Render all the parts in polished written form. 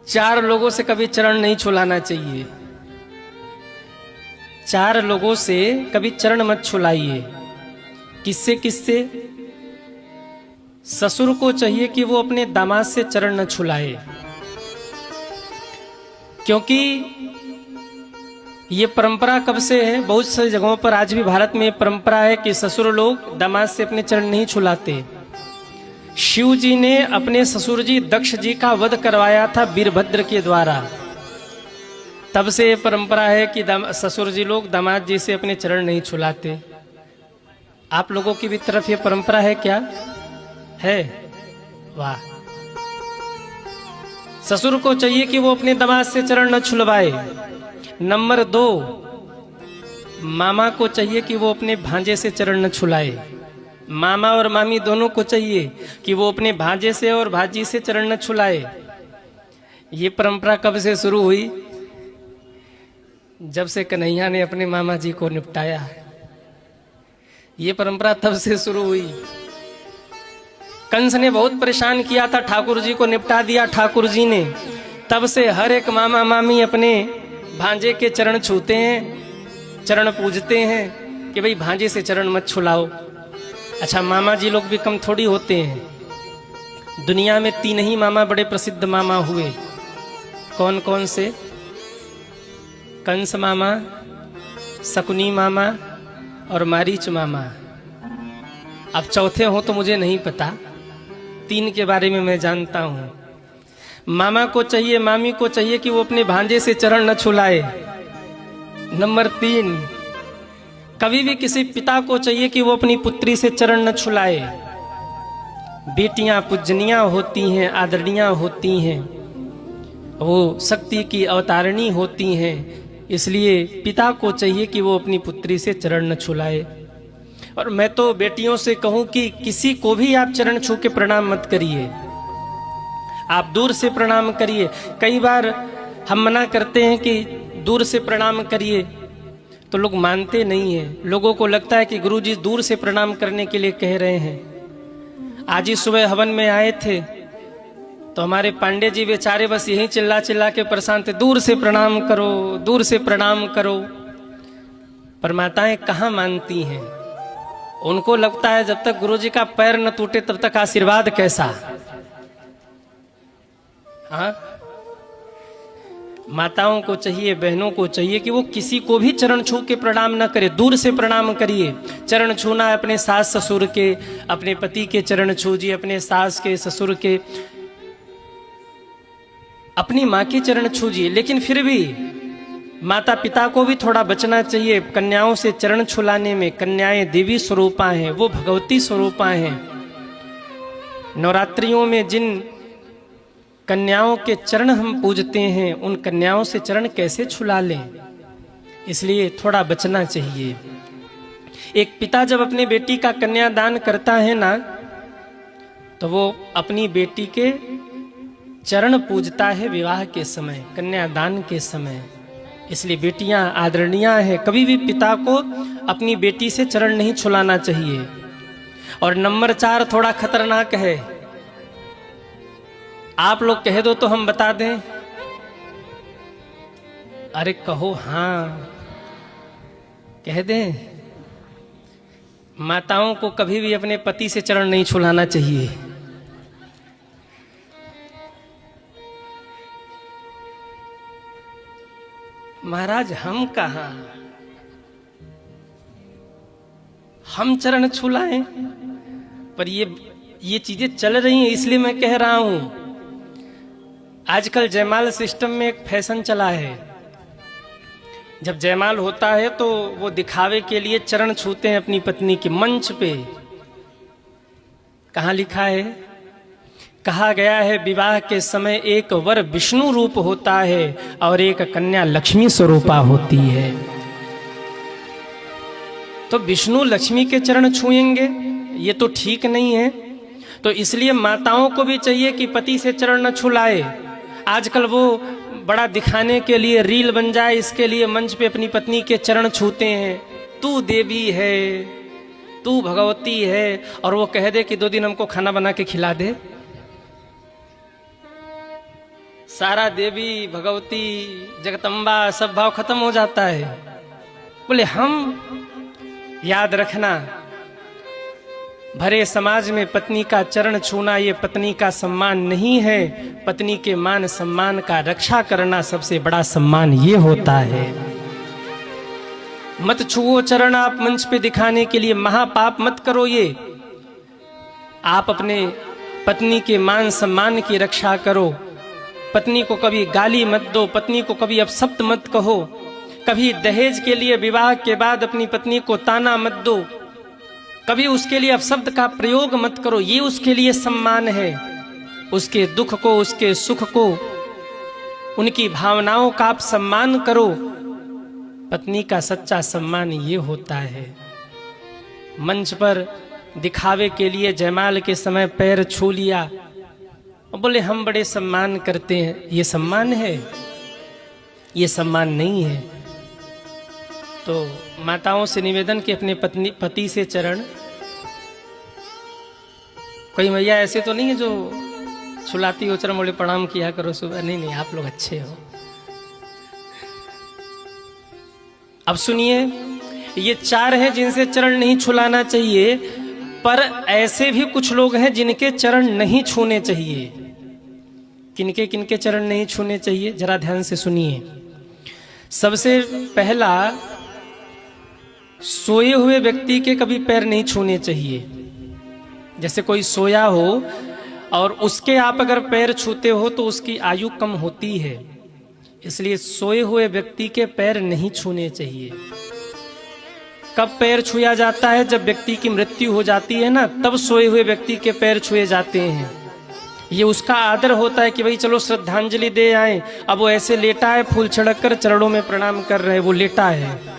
चार लोगों से कभी चरण नहीं छुलाना चाहिए। चार लोगों से कभी चरण मत छुलाइए। किससे किससे? ससुर को चाहिए कि वो अपने दामाद से चरण न छुलाए, क्योंकि ये परंपरा कब से है, बहुत सारी जगहों पर आज भी भारत में परंपरा है कि ससुर लोग दामाद से अपने चरण नहीं छुलाते। शिव जी ने अपने ससुर जी दक्ष जी का वध करवाया था वीरभद्र के द्वारा। तब से ये परंपरा है कि ससुर जी लोग दामाद जी से अपने चरण नहीं छुलाते। आप लोगों की भी तरफ ये परंपरा है क्या? है? वाह। ससुर को चाहिए कि वो अपने दामाद से चरण न छुलवाए। नंबर 2, मामा को चाहिए कि वो अपने भांजे से चरण न छुलाए। मामा और मामी दोनों को चाहिए कि वो अपने भांजे से और भाजी से चरण न छुलाए। ये परंपरा कब से शुरू हुई? जब से कन्हैया ने अपने मामा जी को निपटाया। ये परंपरा तब से शुरू हुई। कंस ने बहुत परेशान किया था, ठाकुर जी को निपटा दिया ठाकुर जी ने। तब से हर एक मामा मामी अपने भांजे के चरण छूते हैं, चरण पूजते हैं कि भाई भांजे से चरण मत छुलाओ। अच्छा, मामा जी लोग भी कम थोड़ी होते हैं। दुनिया में 3 ही मामा बड़े प्रसिद्ध मामा हुए। कौन कौन से? कंस मामा, शकुनी मामा और मारीच मामा। अब चौथे हो तो मुझे नहीं पता, 3 के बारे में मैं जानता हूं। मामा को चाहिए, मामी को चाहिए कि वो अपने भांजे से चरण न छुलाए। नंबर 3, कभी भी किसी पिता को चाहिए कि वो अपनी पुत्री से चरण न छुलाए। बेटियां पूजनीय होती हैं, आदरणीय होती हैं, वो शक्ति की अवतारिणी होती हैं, इसलिए पिता को चाहिए कि वो अपनी पुत्री से चरण न छुलाए। और मैं तो बेटियों से कहूं कि किसी को भी आप चरण छू के प्रणाम मत करिए, आप दूर से प्रणाम करिए। कई बार हम मना करते हैं कि दूर से प्रणाम करिए, तो लोग मानते नहीं हैं। लोगों को लगता है कि गुरुजी दूर से प्रणाम करने के लिए कह रहे हैं। आज ही सुबह हवन में आए थे तो हमारे पांडे जी बेचारे बस यही चिल्ला चिल्ला के परेशान थे, दूर से प्रणाम करो, दूर से प्रणाम करो। पर माताएं कहाँ मानती हैं। उनको लगता है जब तक गुरुजी का पैर न टूटे तब तक आशीर्वाद कैसा। हाँ, माताओं को चाहिए, बहनों को चाहिए कि वो किसी को भी चरण छू के प्रणाम न करे, दूर से प्रणाम करिए। चरण छूना अपने सास ससुर के, अपने पति के चरण छूजिए, अपने सास के, ससुर के, अपनी माँ के चरण छूजिए। लेकिन फिर भी माता पिता को भी थोड़ा बचना चाहिए कन्याओं से चरण छुलाने में। कन्याएं देवी स्वरूपा हैं, वो भगवती स्वरूपा हैं। नवरात्रियों में जिन कन्याओं के चरण हम पूजते हैं, उन कन्याओं से चरण कैसे छुला लें, इसलिए थोड़ा बचना चाहिए। एक पिता जब अपने बेटी का कन्यादान करता है ना, तो वो अपनी बेटी के चरण पूजता है विवाह के समय, कन्यादान के समय। इसलिए बेटियां आदरणीय हैं। कभी भी पिता को अपनी बेटी से चरण नहीं छुलाना चाहिए। और नंबर 4 थोड़ा खतरनाक है। आप लोग कह दो तो हम बता दें। अरे कहो, हाँ कह दें। माताओं को कभी भी अपने पति से चरण नहीं छुलाना चाहिए। महाराज हम कहाँ, हम चरण छुलाएं? पर ये चीजें चल रही हैं, इसलिए मैं कह रहा हूं। आजकल जयमाल सिस्टम में एक फैशन चला है। जब जयमाल होता है तो वो दिखावे के लिए चरण छूते हैं अपनी पत्नी के मंच पे। कहाँ लिखा है? कहा गया है विवाह के समय एक वर विष्णु रूप होता है और एक कन्या लक्ष्मी स्वरूपा होती है। तो विष्णु लक्ष्मी के चरण छुएंगे, ये तो ठीक नहीं है। तो इसलिए माताओं को भी चाहिए कि पति से चरण न छुलाए। आजकल वो बड़ा दिखाने के लिए रील बन जाए, इसके लिए मंच पे अपनी पत्नी के चरण छूते हैं। तू देवी है, तू भगवती है, और वो कह दे कि 2 दिन हमको खाना बना के खिला दे। सारा देवी भगवती जगदम्बा सब भाव खत्म हो जाता है। बोले हम याद रखना, भरे समाज में पत्नी का चरण छूना ये पत्नी का सम्मान नहीं है। पत्नी के मान सम्मान का रक्षा करना सबसे बड़ा सम्मान ये होता है। मत छुओ चरण आप मंच पे दिखाने के लिए, महापाप मत करो ये। आप अपने पत्नी के मान सम्मान की रक्षा करो। पत्नी को कभी गाली मत दो, पत्नी को कभी अपशब्द मत कहो, कभी दहेज के लिए विवाह के बाद अपनी पत्नी को ताना मत दो, कभी उसके लिए अपशब्द का प्रयोग मत करो। ये उसके लिए सम्मान है। उसके दुख को, उसके सुख को, उनकी भावनाओं का आप सम्मान करो। पत्नी का सच्चा सम्मान ये होता है। मंच पर दिखावे के लिए जयमाल के समय पैर छू लिया और बोले हम बड़े सम्मान करते हैं, ये सम्मान है? ये सम्मान नहीं है। तो माताओं से निवेदन कि अपने पति से चरण, कोई मैया ऐसे तो नहीं है जो छुलाती हो चरण बोले प्रणाम किया करो सुबह, नहीं नहीं, आप लोग अच्छे हो। अब सुनिए, ये 4 हैं जिनसे चरण नहीं छुलाना चाहिए, पर ऐसे भी कुछ लोग हैं जिनके चरण नहीं छूने चाहिए। किनके किनके चरण नहीं छूने चाहिए, जरा ध्यान से सुनिए। सबसे पहला, सोए हुए व्यक्ति के कभी पैर नहीं छूने चाहिए। जैसे कोई सोया हो और उसके आप अगर पैर छूते हो तो उसकी आयु कम होती है, इसलिए सोए हुए व्यक्ति के पैर नहीं छूने चाहिए। कब पैर छुआ जाता है? जब व्यक्ति की मृत्यु हो जाती है ना, तब सोए हुए व्यक्ति के पैर छुए जाते हैं। ये उसका आदर होता है कि भाई चलो श्रद्धांजलि दे आए। अब वो ऐसे लेटा है, फूल छिड़क कर चरणों में प्रणाम कर रहे हैं, वो लेटा है।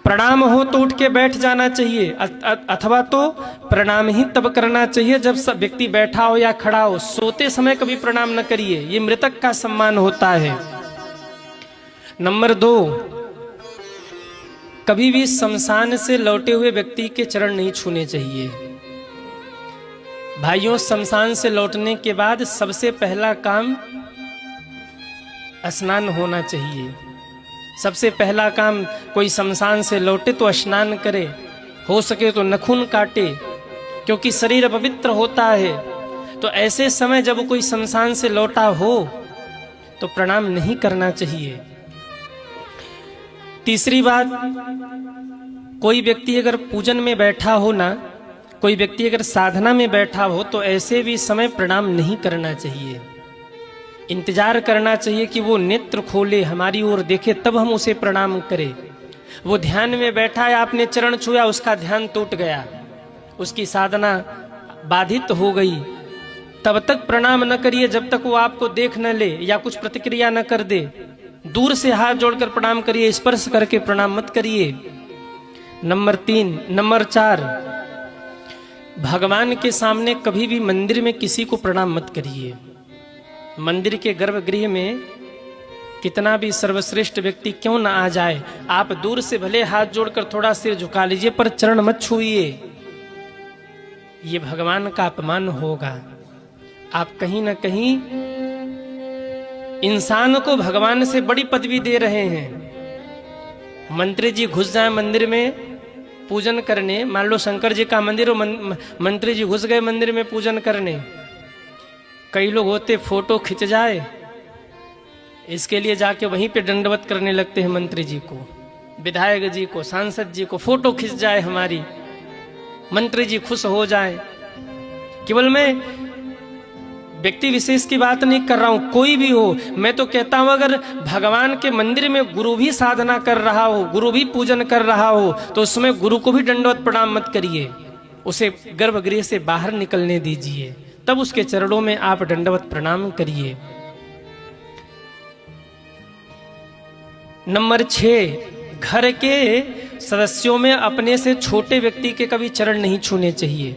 प्रणाम हो तो उठ के बैठ जाना चाहिए, अथवा तो प्रणाम ही तब करना चाहिए जब सब व्यक्ति बैठा हो या खड़ा हो। सोते समय कभी प्रणाम न करिए, ये मृतक का सम्मान होता है। नंबर 2, कभी भी शमशान से लौटे हुए व्यक्ति के चरण नहीं छूने चाहिए। भाइयों, शमशान से लौटने के बाद सबसे पहला काम स्नान होना चाहिए। सबसे पहला काम, कोई शमशान से लौटे तो स्नान करे, हो सके तो नखून काटे, क्योंकि शरीर पवित्र होता है। तो ऐसे समय जब कोई शमशान से लौटा हो तो प्रणाम नहीं करना चाहिए। तीसरी बात, कोई व्यक्ति अगर पूजन में बैठा हो ना, कोई व्यक्ति अगर साधना में बैठा हो तो ऐसे भी समय प्रणाम नहीं करना चाहिए। इंतजार करना चाहिए कि वो नेत्र खोले, हमारी ओर देखे, तब हम उसे प्रणाम करें। वो ध्यान में बैठा है, आपने चरण छुआ, उसका ध्यान टूट गया, उसकी साधना बाधित हो गई, तब तक प्रणाम न करिए जब तक वो आपको देख न ले या कुछ प्रतिक्रिया न कर दे। दूर से हाथ जोड़कर प्रणाम करिए, स्पर्श करके प्रणाम मत करिए। नंबर 4, भगवान के सामने कभी भी मंदिर में किसी को प्रणाम मत करिए। मंदिर के गर्भगृह में कितना भी सर्वश्रेष्ठ व्यक्ति क्यों ना आ जाए, आप दूर से भले हाथ जोड़कर थोड़ा सिर झुका लीजिए, पर चरण मत छूइए। ये भगवान का अपमान होगा। आप कहीं ना कहीं इंसान को भगवान से बड़ी पदवी दे रहे हैं। मंत्री जी घुस जाए मंदिर में पूजन करने, मान लो शंकर जी का मंदिर हो, मंत्री जी घुस गए मंदिर में पूजन करने, कई लोग होते फोटो खिंच जाए, इसके लिए जाके वहीं पे दंडवत करने लगते हैं मंत्री जी को, विधायक जी को, सांसद जी को। फोटो खिंच जाए हमारी, मंत्री जी खुश हो जाए। केवल मैं व्यक्ति विशेष की बात नहीं कर रहा हूं, कोई भी हो। मैं तो कहता हूं अगर भगवान के मंदिर में गुरु भी साधना कर रहा हो, गुरु भी पूजन कर रहा हो, तो उसमें गुरु को भी दंडवत प्रणाम मत करिए, उसे गर्भगृह से बाहर निकलने दीजिए, तब उसके चरणों में आप दंडवत प्रणाम करिए। नंबर 6, घर के सदस्यों में अपने से छोटे व्यक्ति के कभी चरण नहीं छूने चाहिए।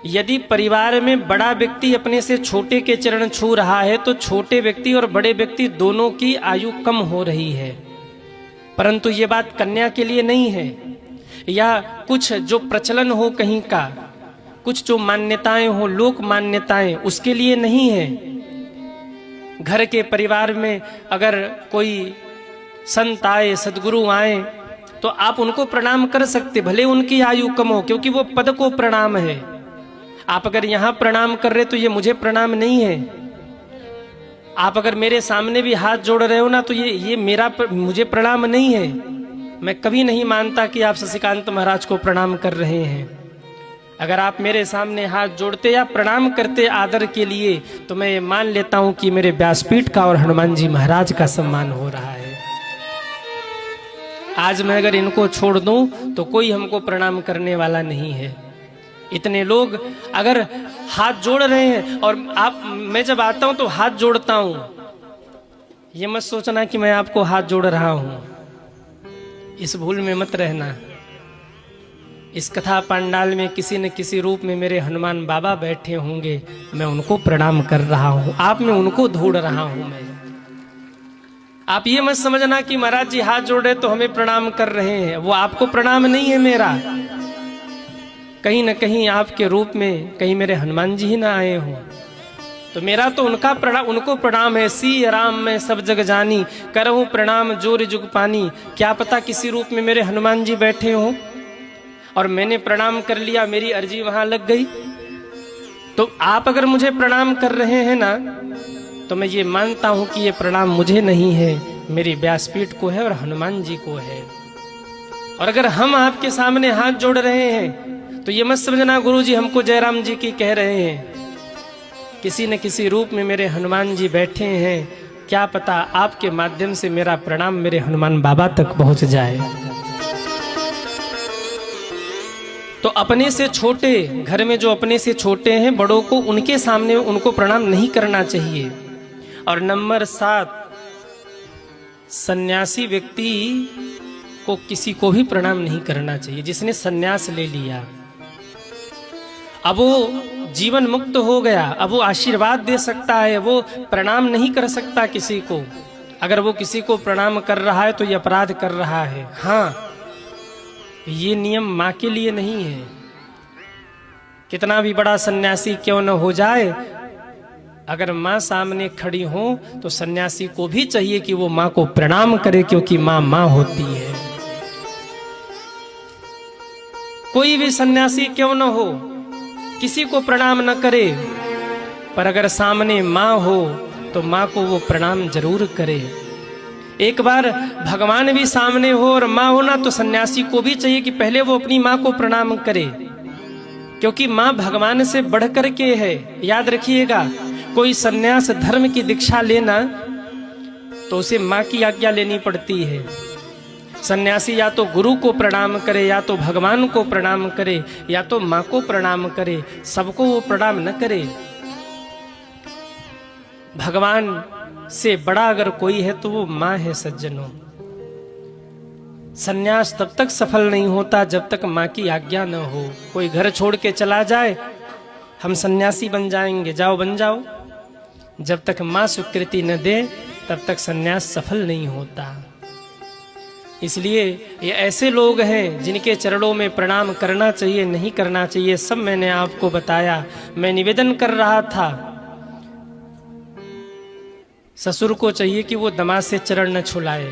यदि परिवार में बड़ा व्यक्ति अपने से छोटे के चरण छू रहा है तो छोटे व्यक्ति और बड़े व्यक्ति दोनों की आयु कम हो रही है। परंतु ये बात कन्या के लिए नहीं है, या कुछ जो प्रचलन हो कहीं का, कुछ जो मान्यताएं हो, लोक मान्यताएं, उसके लिए नहीं है। घर के परिवार में अगर कोई संत आए, सदगुरु आए, तो आप उनको प्रणाम कर सकते, भले उनकी आयु कम हो, क्योंकि वो पद को प्रणाम है। आप अगर यहां प्रणाम कर रहे तो ये मुझे प्रणाम नहीं है। आप अगर मेरे सामने भी हाथ जोड़ रहे हो ना, तो ये मुझे प्रणाम नहीं है। मैं कभी नहीं मानता कि आप शशिकांत महाराज को प्रणाम कर रहे हैं। अगर आप मेरे सामने हाथ जोड़ते या प्रणाम करते आदर के लिए, तो मैं ये मान लेता हूं कि मेरे व्यासपीठ का और हनुमान जी महाराज का सम्मान हो रहा है। आज मैं अगर इनको छोड़ दूं तो कोई हमको प्रणाम करने वाला नहीं है। इतने लोग अगर हाथ जोड़ रहे हैं, और मैं जब आता हूं तो हाथ जोड़ता हूं, ये मत सोचना कि मैं आपको हाथ जोड़ रहा हूं, इस भूल में मत रहना। इस कथा पंडाल में किसी न किसी रूप में मेरे हनुमान बाबा बैठे होंगे, मैं उनको प्रणाम कर रहा हूं, आप में उनको ढूंढ रहा हूं मैं। आप ये मत समझना कि महाराज जी हाथ जोड़ रहे तो हमें प्रणाम कर रहे हैं, वो आपको प्रणाम नहीं है मेरा। कहीं न कहीं आपके रूप में कहीं मेरे हनुमान जी ही ना आए हो, तो मेरा तो उनको प्रणाम है। सी राम मैं सब जग जानी, करहूं प्रणाम जोर जुग पानी। क्या पता किसी रूप में मेरे हनुमान जी बैठे हों और मैंने प्रणाम कर लिया, मेरी अर्जी वहां लग गई। तो आप अगर मुझे प्रणाम कर रहे हैं ना, तो मैं ये मानता हूं कि ये प्रणाम मुझे नहीं है, मेरी व्यासपीठ को है और हनुमान जी को है। और अगर हम आपके सामने हाथ जोड़ रहे हैं तो ये मत समझना गुरु जी हमको जयराम जी की कह रहे हैं। किसी न किसी रूप में मेरे हनुमान जी बैठे हैं, क्या पता आपके माध्यम से मेरा प्रणाम मेरे हनुमान बाबा तक पहुंच जाए। तो अपने से छोटे, घर में जो अपने से छोटे हैं, बड़ों को उनके सामने उनको प्रणाम नहीं करना चाहिए। और नंबर 7, सन्यासी व्यक्ति को किसी को भी प्रणाम नहीं करना चाहिए। जिसने सन्यास ले लिया, अब वो जीवन मुक्त हो गया, अब वो आशीर्वाद दे सकता है, वो प्रणाम नहीं कर सकता किसी को। अगर वो किसी को प्रणाम कर रहा है तो ये अपराध कर रहा है। हाँ, ये नियम माँ के लिए नहीं है। कितना भी बड़ा सन्यासी क्यों न हो जाए, अगर माँ सामने खड़ी हो तो सन्यासी को भी चाहिए कि वो माँ को प्रणाम करे, क्योंकि माँ माँ होती है। कोई भी सन्यासी क्यों न हो, किसी को प्रणाम न करे, पर अगर सामने माँ हो तो माँ को वो प्रणाम जरूर करे। एक बार भगवान भी सामने हो और माँ हो ना, तो सन्यासी को भी चाहिए कि पहले वो अपनी माँ को प्रणाम करे, क्योंकि माँ भगवान से बढ़कर के है। याद रखिएगा, कोई सन्यास धर्म की दीक्षा लेना तो उसे माँ की आज्ञा लेनी पड़ती है। सन्यासी या तो गुरु को प्रणाम करे, या तो भगवान को प्रणाम करे, या तो माँ को प्रणाम करे, सबको वो प्रणाम न करे। भगवान से बड़ा अगर कोई है तो वो माँ है सज्जनों। सन्यास तब तक सफल नहीं होता जब तक माँ की आज्ञा न हो। कोई घर छोड़ के चला जाए, हम सन्यासी बन जाएंगे, जाओ बन जाओ, जब तक माँ स्वीकृति न दे तब तक सन्यास सफल नहीं होता। इसलिए ये ऐसे लोग हैं जिनके चरणों में प्रणाम करना चाहिए, नहीं करना चाहिए, सब मैंने आपको बताया। मैं निवेदन कर रहा था, ससुर को चाहिए कि वो दामाद से चरण न छुलाए।